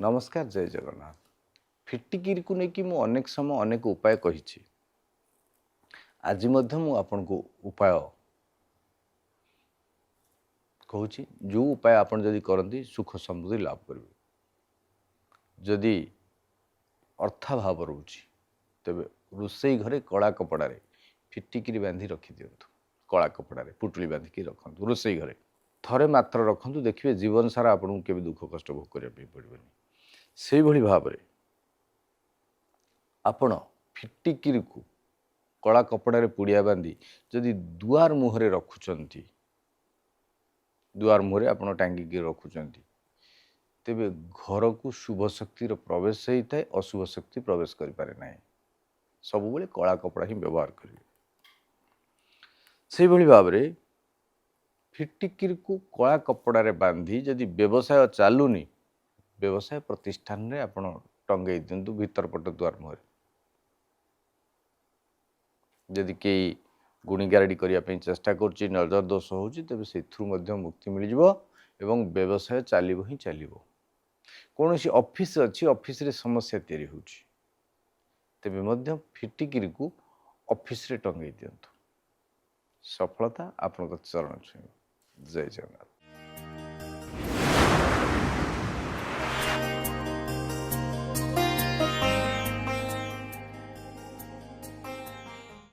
नमस्कार जय जगन्नाथ। फिटिकिरी को लेकिन मु अनेक समय अनेक उपाय कही। आज आपन को उपाय कहूँ जो उपाय आपन जदि करती सुख समृद्धि लाभ करेंगे। जदि अर्थाभाव रोचे तेबे रोसई घरे कला कपड़ा फिटिकिरी बांधि रखी दिंतु। कला कपड़ा पुटुली बांधिकी रखु रोसई घरे थरे मात्र रखु। देखिए जीवन सारा आपन को दुख कष्ट भोग करने पड़ेनि। से भली भाव में आपण फिटिकिरी को कला कपड़ा पुड़िया बांधी जदि दुआर मुहरे रखुंट दुआर मुहरे आप टांगिकी रखुंट तेबे घर को शुभ शक्तिर प्रवेश होता है, अशुभ शक्ति प्रवेश करें ना। सब बेले कला कपड़ा ही व्यवहार करेंगे। से भली भाव में फिटिकिरी को कला कपड़ा बांधी जदि व्यवसाय चलुनी व्यवसाय प्रतिष्ठान में आप टंगे दिंतु भीतर पट द्वार मुहरे। जदि कई गुणीगारेडी करने चेष्टा कर नजर दोष हो तेज से मुक्ति मिल एवं व्यवसाय चलो ही चलो। कौन सी ऑफिस अच्छी ऑफिस रे समस्या तैयारी होची तेबे फिटिकिरी को ऑफिस रे टंगे दिंतु। सफलता आपन चरण छुईं। जय जगन्नाथ।